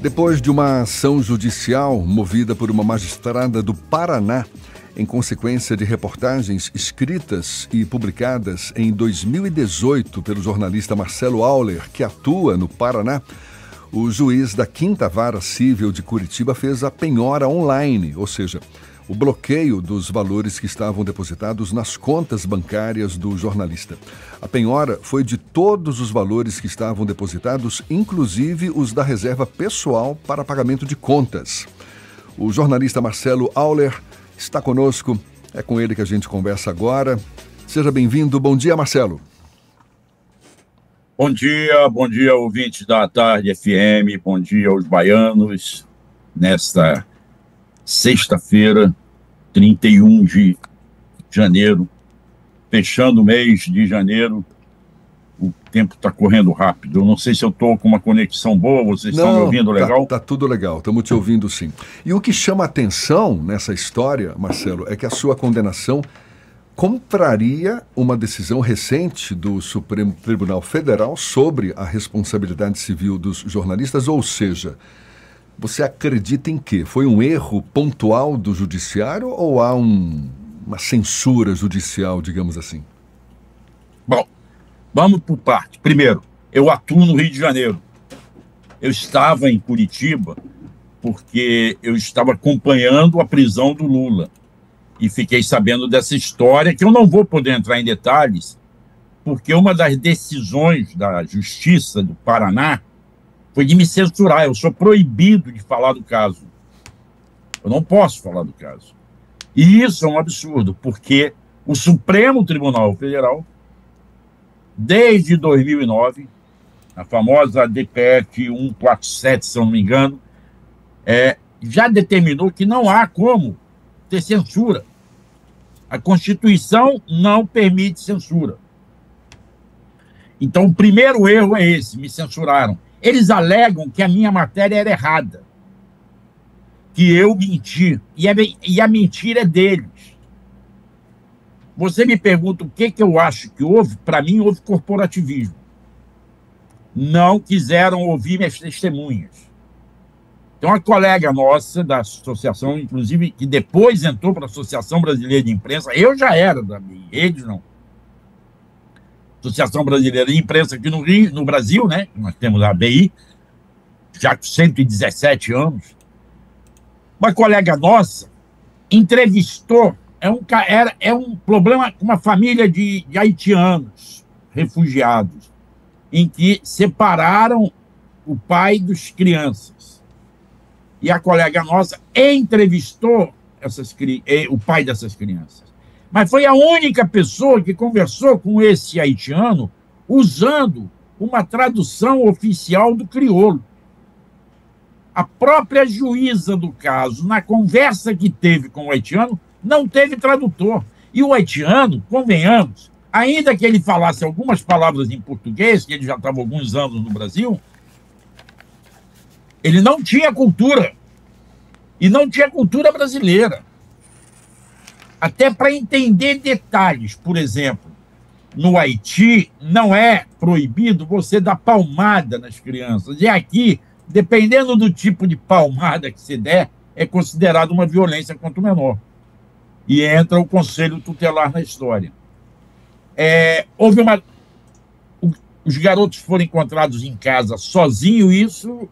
Depois de uma ação judicial movida por uma magistrada do Paraná, em consequência de reportagens escritas e publicadas em 2018 pelo jornalista Marcelo Auler, que atua no Paraná, o juiz da 5ª Vara Civil de Curitiba fez a penhora online, ou seja, o bloqueio dos valores que estavam depositados nas contas bancárias do jornalista. A penhora foi de todos os valores que estavam depositados, inclusive os da reserva pessoal para pagamento de contas. O jornalista Marcelo Auler está conosco, é com ele que a gente conversa agora. Seja bem-vindo. Bom dia, Marcelo. Bom dia, ouvintes da Tarde FM, bom dia aos baianos, nesta sexta-feira, 31 de janeiro, fechando o mês de janeiro. O tempo está correndo rápido. Eu não sei se eu estou com uma conexão boa, vocês estão me ouvindo legal? Tá tudo legal, estamos te ouvindo sim. E o que chama atenção nessa história, Marcelo, é que a sua condenação contraria uma decisão recente do Supremo Tribunal Federal sobre a responsabilidade civil dos jornalistas, ou seja, você acredita em quê? Foi um erro pontual do judiciário ou há uma censura judicial, digamos assim? Bom, vamos por parte. Primeiro, eu atuo no Rio de Janeiro. Eu estava em Curitiba porque eu estava acompanhando a prisão do Lula e fiquei sabendo dessa história, que eu não vou poder entrar em detalhes, porque uma das decisões da Justiça do Paraná foi de me censurar. Eu sou proibido de falar do caso. Eu não posso falar do caso. E isso é um absurdo, porque o Supremo Tribunal Federal, desde 2009, a famosa DPF 147, se eu não me engano, já determinou que não há como ter censura. A Constituição não permite censura. Então, o primeiro erro é esse, me censuraram. Eles alegam que a minha matéria era errada, que eu menti, e a mentira é deles. Você me pergunta o que eu acho que houve. Para mim, houve corporativismo. Não quiseram ouvir minhas testemunhas. Tem uma colega nossa da associação, inclusive, que depois entrou para a Associação Brasileira de Imprensa. Eu já era da BI, eles não. Associação Brasileira de Imprensa aqui no Rio, no Brasil, né? Nós temos a ABI, já com 117 anos. Uma colega nossa entrevistou, é um problema com uma família de haitianos, refugiados, em que separaram o pai das crianças. E a colega nossa entrevistou o pai dessas crianças. Mas foi a única pessoa que conversou com esse haitiano usando uma tradução oficial do crioulo. A própria juíza do caso, na conversa que teve com o haitiano, não teve tradutor. E o haitiano, convenhamos, ainda que ele falasse algumas palavras em português, que ele já estava há alguns anos no Brasil, ele não tinha cultura. E não tinha cultura brasileira. Até para entender detalhes. Por exemplo, no Haiti, não é proibido você dar palmada nas crianças. E aqui, dependendo do tipo de palmada que se der, é considerado uma violência contra o menor. E entra o Conselho Tutelar na história. Os garotos foram encontrados em casa sozinhos, isso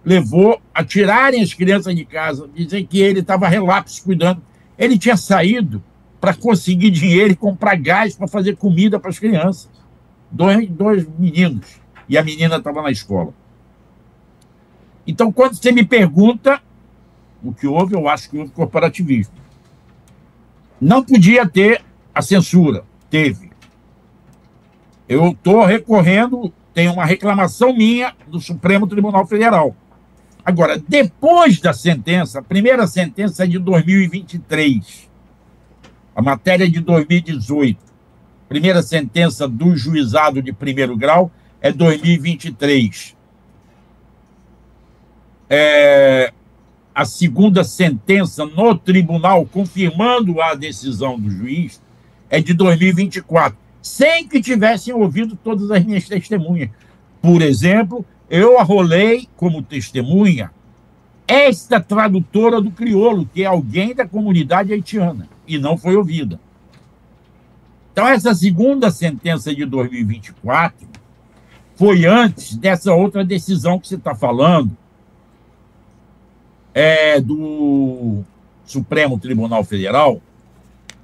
levou a tirarem as crianças de casa, dizer que ele estava relapso cuidando. Ele tinha saído para conseguir dinheiro e comprar gás para fazer comida para as crianças. Dois meninos. E a menina estava na escola. Então, quando você me pergunta o que houve, eu acho que houve corporativismo. Não podia ter a censura. Teve. Eu estou recorrendo, tem uma reclamação minha do Supremo Tribunal Federal. Agora, depois da sentença, a primeira sentença é de 2023, a matéria é de 2018. Primeira sentença do juizado de primeiro grau é 2023. A segunda sentença no tribunal, confirmando a decisão do juiz, é de 2024, sem que tivessem ouvido todas as minhas testemunhas. Por exemplo, eu arrolei como testemunha esta tradutora do crioulo, que é alguém da comunidade haitiana, e não foi ouvida. Então, essa segunda sentença de 2024 foi antes dessa outra decisão que você está falando, do Supremo Tribunal Federal,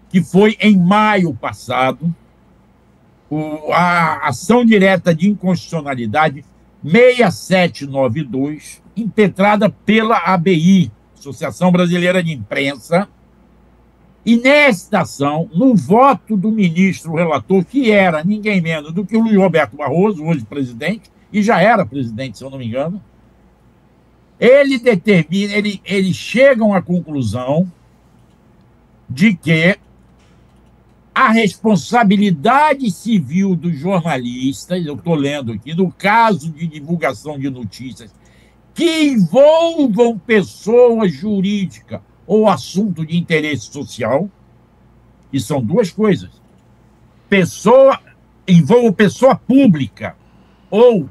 que foi em maio passado, a ação direta de inconstitucionalidade 6792, impetrada pela ABI, Associação Brasileira de Imprensa, e nesta ação, no voto do ministro relator, que era ninguém menos do que o Luiz Roberto Barroso, hoje presidente, e já era presidente, se eu não me engano, eles chegam à conclusão de que a responsabilidade civil dos jornalistas, eu estou lendo aqui, no caso de divulgação de notícias que envolvam pessoa jurídica ou assunto de interesse social, e são duas coisas, envolva pessoa pública ou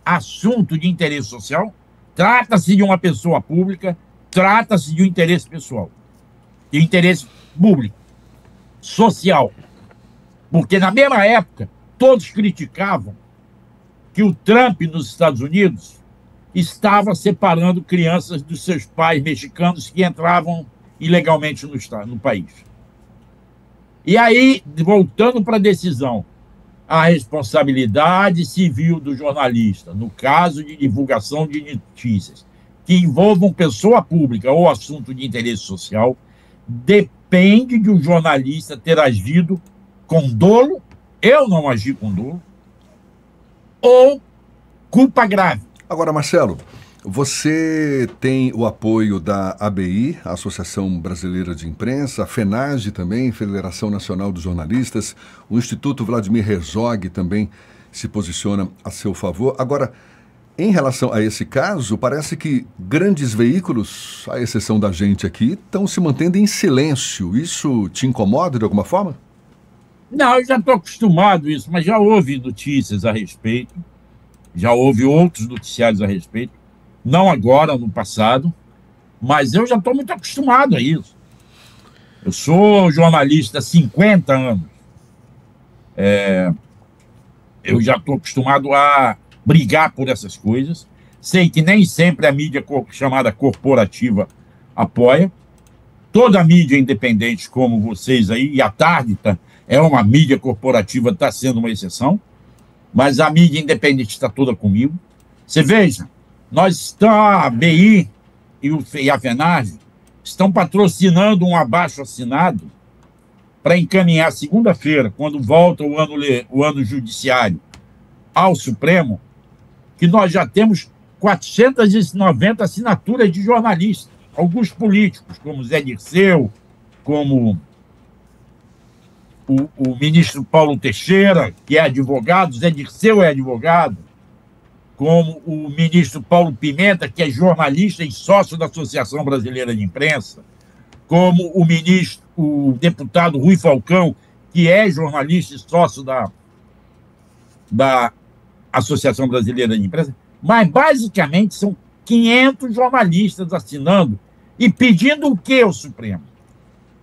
assunto de interesse social, trata-se de uma pessoa pública, trata-se de um interesse pessoal, de interesse público, social. Porque na mesma época, todos criticavam que o Trump nos Estados Unidos estava separando crianças dos seus pais mexicanos que entravam ilegalmente no país. E aí, voltando para a decisão, a responsabilidade civil do jornalista, no caso de divulgação de notícias que envolvam pessoa pública ou assunto de interesse social, depende de um jornalista ter agido com dolo, eu não agi com dolo, ou culpa grave. Agora, Marcelo, você tem o apoio da ABI, a Associação Brasileira de Imprensa, a FENAGE também, Federação Nacional dos Jornalistas, o Instituto Vladimir Herzog também se posiciona a seu favor. Agora, em relação a esse caso, parece que grandes veículos, à exceção da gente aqui, estão se mantendo em silêncio. Isso te incomoda de alguma forma? Não, eu já estou acostumado a isso, mas já houve notícias a respeito, já houve outros noticiários a respeito, não agora, no passado, mas eu já estou muito acostumado a isso. Eu sou jornalista há 50 anos. Eu já estou acostumado a brigar por essas coisas. Sei que nem sempre a mídia chamada corporativa apoia. Toda a mídia independente, como vocês aí, e a Tarde é uma mídia corporativa, está sendo uma exceção, mas a mídia independente está toda comigo. Você veja, a ABI e a FENAGE estão patrocinando um abaixo-assinado para encaminhar segunda-feira, quando volta o ano judiciário ao Supremo, que nós já temos 490 assinaturas de jornalistas, alguns políticos, como Zé Dirceu, como o ministro Paulo Teixeira, que é advogado, Zé Dirceu é advogado, como o ministro Paulo Pimenta, que é jornalista e sócio da Associação Brasileira de Imprensa, como o deputado Rui Falcão, que é jornalista e sócio da Associação Brasileira de Imprensa, mas basicamente são 500 jornalistas assinando e pedindo o que ao Supremo?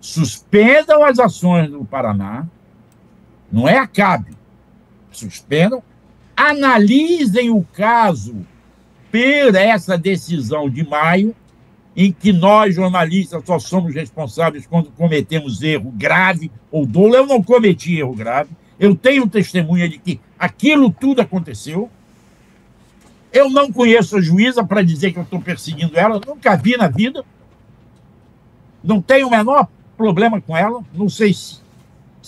Suspendam as ações do Paraná, não é acabe, suspendam, analisem o caso por essa decisão de maio, em que nós, jornalistas, só somos responsáveis quando cometemos erro grave ou dolo. Eu não cometi erro grave, eu tenho testemunha de que aquilo tudo aconteceu. Eu não conheço a juíza para dizer que eu estou perseguindo ela, nunca vi na vida, não tenho o menor problema com ela, não sei se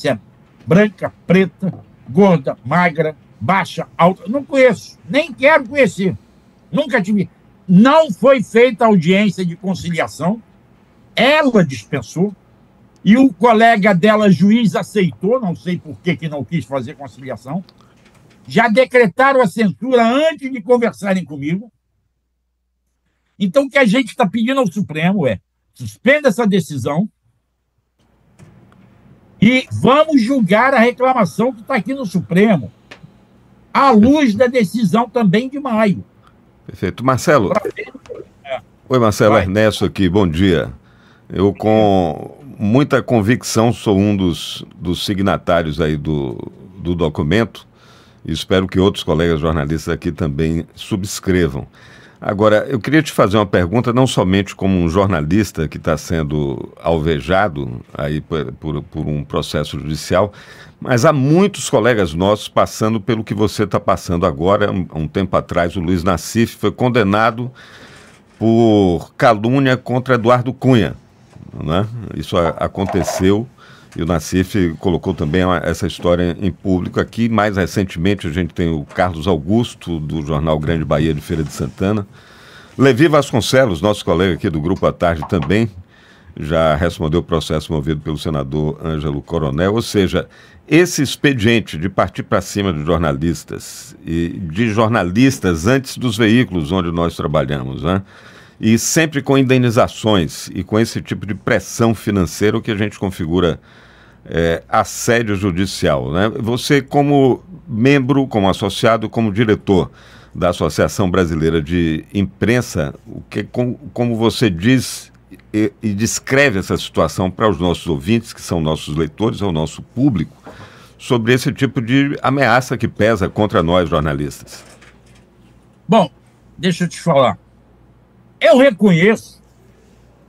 é branca, preta, gorda, magra, baixa, alta, não conheço, nem quero conhecer, nunca tive. Não foi feita audiência de conciliação, ela dispensou, e o colega dela, juiz, aceitou, não sei por que não quis fazer conciliação. Já decretaram a censura antes de conversarem comigo. Então, o que a gente está pedindo ao Supremo é: suspenda essa decisão e vamos julgar a reclamação que está aqui no Supremo. à luz da decisão também de maio. Perfeito. Marcelo. É. Oi, Marcelo. Vai. Ernesto aqui, bom dia. Eu, com muita convicção, sou um dos signatários aí do documento e espero que outros colegas jornalistas aqui também subscrevam. Agora, eu queria te fazer uma pergunta, não somente como um jornalista que está sendo alvejado aí por um processo judicial, mas há muitos colegas nossos passando pelo que você está passando agora. Um tempo atrás, o Luiz Nassif foi condenado por calúnia contra Eduardo Cunha, né? Isso aconteceu e o Nassif colocou também essa história em público aqui. Mais recentemente, a gente tem o Carlos Augusto, do jornal Grande Bahia de Feira de Santana. Levi Vasconcelos, nosso colega aqui do Grupo à Tarde, também já respondeu o processo movido pelo senador Ângelo Coronel. Ou seja, esse expediente de partir para cima de jornalistas e de jornalistas antes dos veículos onde nós trabalhamos, né? E sempre com indenizações e com esse tipo de pressão financeira, o que a gente configura assédio judicial, né? Você, como membro, como associado, como diretor da Associação Brasileira de Imprensa, como você diz e descreve essa situação para os nossos ouvintes, que são nossos leitores, ou nosso público, sobre esse tipo de ameaça que pesa contra nós, jornalistas? Bom, deixa eu te falar. Eu reconheço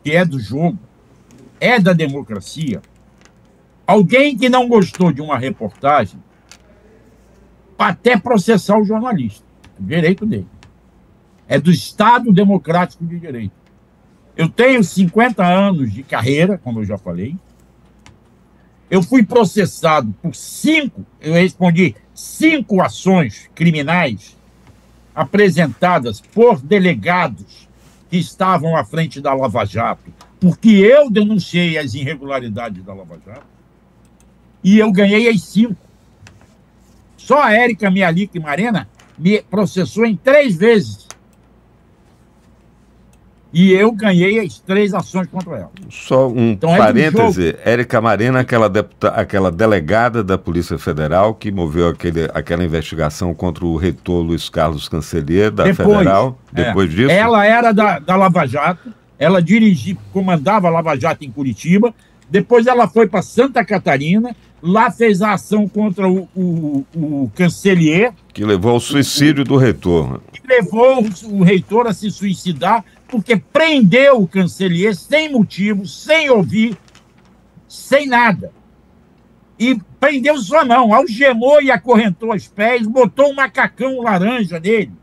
que é do jogo, é da democracia. Alguém que não gostou de uma reportagem até processar o jornalista. É o direito dele. É do Estado Democrático de Direito. Eu tenho 50 anos de carreira, como eu já falei. Eu fui processado por eu respondi 5 ações criminais apresentadas por delegados que estavam à frente da Lava Jato, porque eu denunciei as irregularidades da Lava Jato, e eu ganhei as 5. Só a Érica Mialik Marena me processou em 3 vezes. E eu ganhei as 3 ações contra ela. Só um parêntese, Érica Marena, aquela delegada da Polícia Federal que moveu aquela investigação contra o reitor Luiz Carlos Cancelier, da Federal, depois disso? Ela era da Lava Jato, ela comandava a Lava Jato em Curitiba, depois ela foi para Santa Catarina, lá fez a ação contra o Cancelier. Que levou ao suicídio do reitor. Que levou o reitor a se suicidar, porque prendeu o Cancelier sem motivo, sem ouvir, sem nada. E prendeu sua mão, algemou e acorrentou os pés, botou um macacão laranja nele.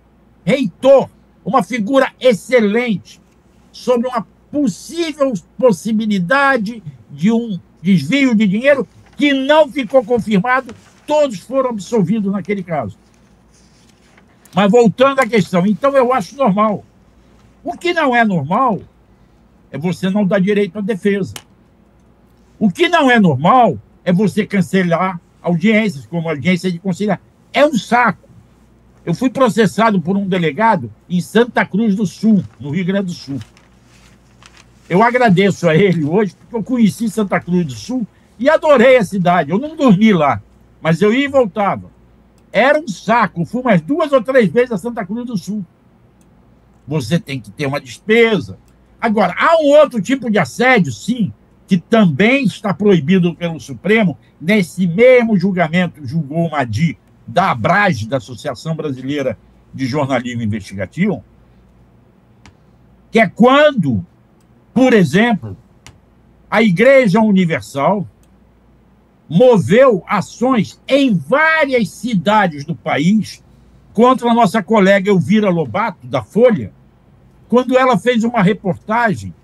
Reitor, uma figura excelente, sobre uma possível possibilidade de um desvio de dinheiro que não ficou confirmado, todos foram absolvidos naquele caso. Mas voltando à questão, então eu acho normal. O que não é normal é você não dar direito à defesa. O que não é normal é você cancelar audiências, como a audiência de conciliar. É um saco. Eu fui processado por um delegado em Santa Cruz do Sul, no Rio Grande do Sul. Eu agradeço a ele hoje, porque eu conheci Santa Cruz do Sul e adorei a cidade. Eu não dormi lá, mas eu ia e voltava. Era um saco. Eu fui umas 2 ou 3 vezes a Santa Cruz do Sul. Você tem que ter uma despesa. Agora, há um outro tipo de assédio, sim, que também está proibido pelo Supremo. Nesse mesmo julgamento, julgou o Madi, da ABRAGE, da Associação Brasileira de Jornalismo Investigativo, que é quando, por exemplo, a Igreja Universal moveu ações em várias cidades do país contra a nossa colega Elvira Lobato, da Folha, quando ela fez uma reportagem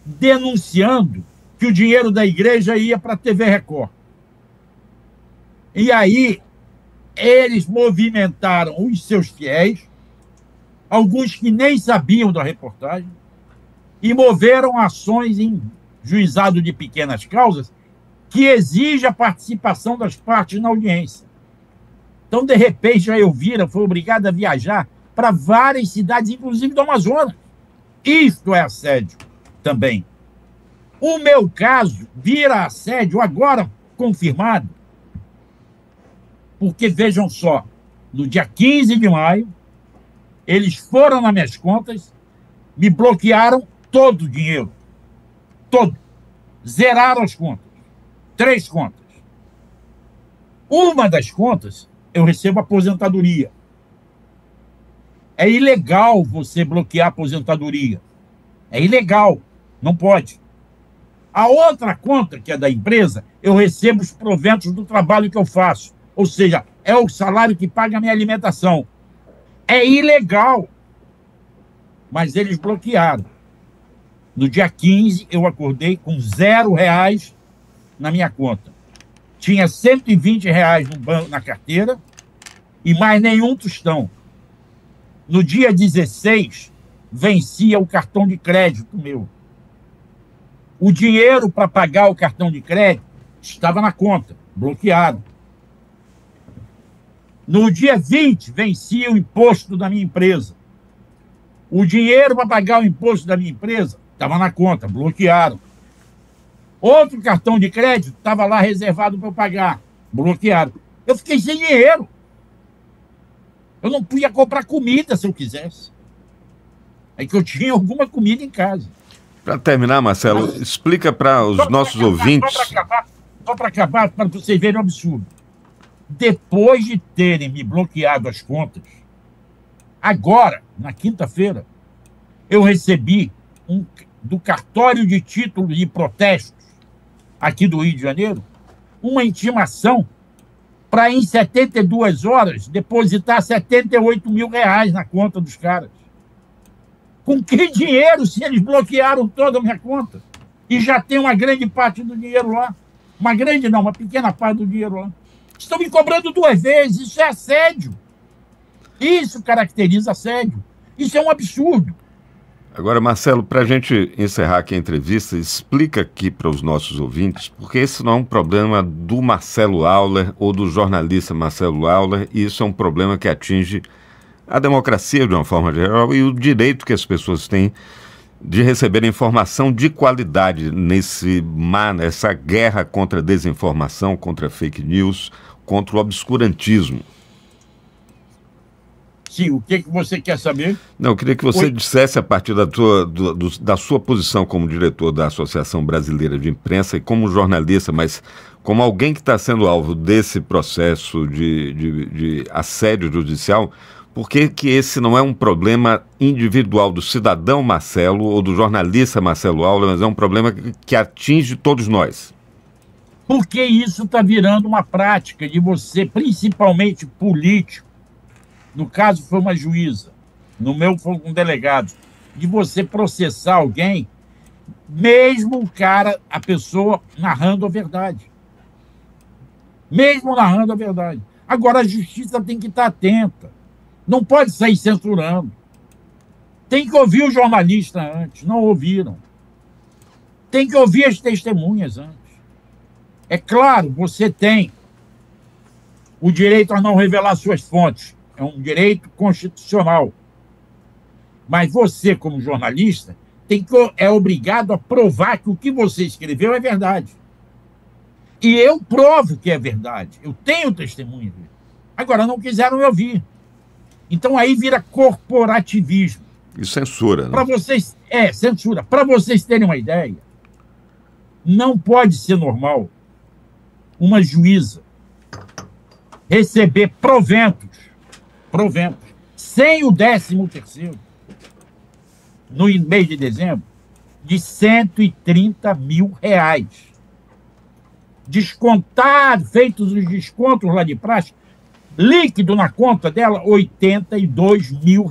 denunciando que o dinheiro da igreja ia para a TV Record. E aí, eles movimentaram os seus fiéis, alguns que nem sabiam da reportagem, e moveram ações em juizado de pequenas causas que exige a participação das partes na audiência. Então, de repente, a Elvira foi obrigada a viajar para várias cidades, inclusive do Amazonas. Isto é assédio também. O meu caso vira assédio agora confirmado, porque, vejam só, No dia 15 de maio, eles foram nas minhas contas, me bloquearam todo o dinheiro. Todo. Zeraram as contas. 3 contas. Uma das contas, eu recebo aposentadoria. É ilegal você bloquear a aposentadoria. É ilegal. Não pode. A outra conta, que é da empresa, eu recebo os proventos do trabalho que eu faço. Ou seja, é o salário que paga a minha alimentação. É ilegal. Mas eles bloquearam. No dia 15, eu acordei com R$0 na minha conta. Tinha R$120 no banco, na carteira, e mais nenhum tostão. No dia 16, vencia o cartão de crédito meu. O dinheiro para pagar o cartão de crédito estava na conta, bloqueado. No dia 20, vencia o imposto da minha empresa. O dinheiro para pagar o imposto da minha empresa estava na conta, bloquearam. Outro cartão de crédito estava lá reservado para eu pagar, bloqueado. Eu fiquei sem dinheiro. Eu não podia comprar comida se eu quisesse. É que eu tinha alguma comida em casa. Para terminar, Marcelo, explica para os nossos ouvintes... Só para acabar, para vocês verem o absurdo. Depois de terem me bloqueado as contas, agora, na quinta-feira, eu recebi do cartório de título de protestos aqui do Rio de Janeiro, uma intimação para, em 72 horas, depositar R$78 mil na conta dos caras. Com que dinheiro, se eles bloquearam toda a minha conta? E já tem uma grande parte do dinheiro lá. Uma grande não, uma pequena parte do dinheiro lá. Estão me cobrando 2 vezes, isso é assédio. Isso caracteriza assédio. Isso é um absurdo. Agora, Marcelo, para a gente encerrar aqui a entrevista, explica aqui para os nossos ouvintes, porque esse não é um problema do Marcelo Auler ou do jornalista Marcelo Auler, isso é um problema que atinge a democracia de uma forma geral e o direito que as pessoas têm de receber informação de qualidade nessa guerra contra a desinformação, contra a fake news, contra o obscurantismo. Sim, o que você quer saber? Não, eu queria que você dissesse, a partir da sua posição como diretor da Associação Brasileira de Imprensa e como jornalista, mas como alguém que está sendo alvo desse processo de assédio judicial, por que esse não é um problema individual do cidadão Marcelo ou do jornalista Marcelo Auler, mas é um problema que atinge todos nós? Porque isso está virando uma prática de você, principalmente político, no caso foi uma juíza, no meu foi um delegado, de você processar alguém, mesmo o cara, a pessoa narrando a verdade. Mesmo narrando a verdade. Agora a justiça tem que estar atenta. Não pode sair censurando. Tem que ouvir o jornalista antes. Não ouviram. Tem que ouvir as testemunhas antes. É claro, você tem o direito a não revelar suas fontes. É um direito constitucional. Mas você, como jornalista, é obrigado a provar que o que você escreveu é verdade. E eu provo que é verdade. Eu tenho testemunha. Agora, não quiseram me ouvir. Então aí vira corporativismo. E censura, né? Para vocês, censura. Para vocês terem uma ideia, não pode ser normal uma juíza receber proventos, sem o 13º, no mês de dezembro, de R$130 mil. Descontado, feitos os descontos lá de praxe, líquido na conta dela, R$82 mil.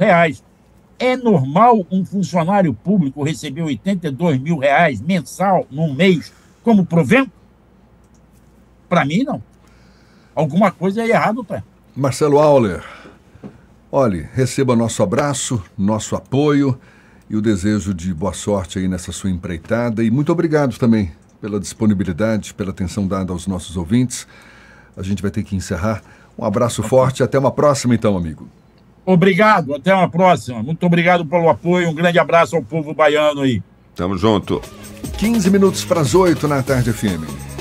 É normal um funcionário público receber R$82 mil mensal, num mês, como provento? Para mim, não. Alguma coisa é errado, tá? Marcelo Auler, olhe, receba nosso abraço, nosso apoio e o desejo de boa sorte aí nessa sua empreitada. E muito obrigado também pela disponibilidade, pela atenção dada aos nossos ouvintes. A gente vai ter que encerrar. Um abraço forte e até uma próxima, então, amigo. Obrigado, até uma próxima. Muito obrigado pelo apoio. Um grande abraço ao povo baiano aí. Tamo junto. 15 minutos para as 8 na Tarde FM.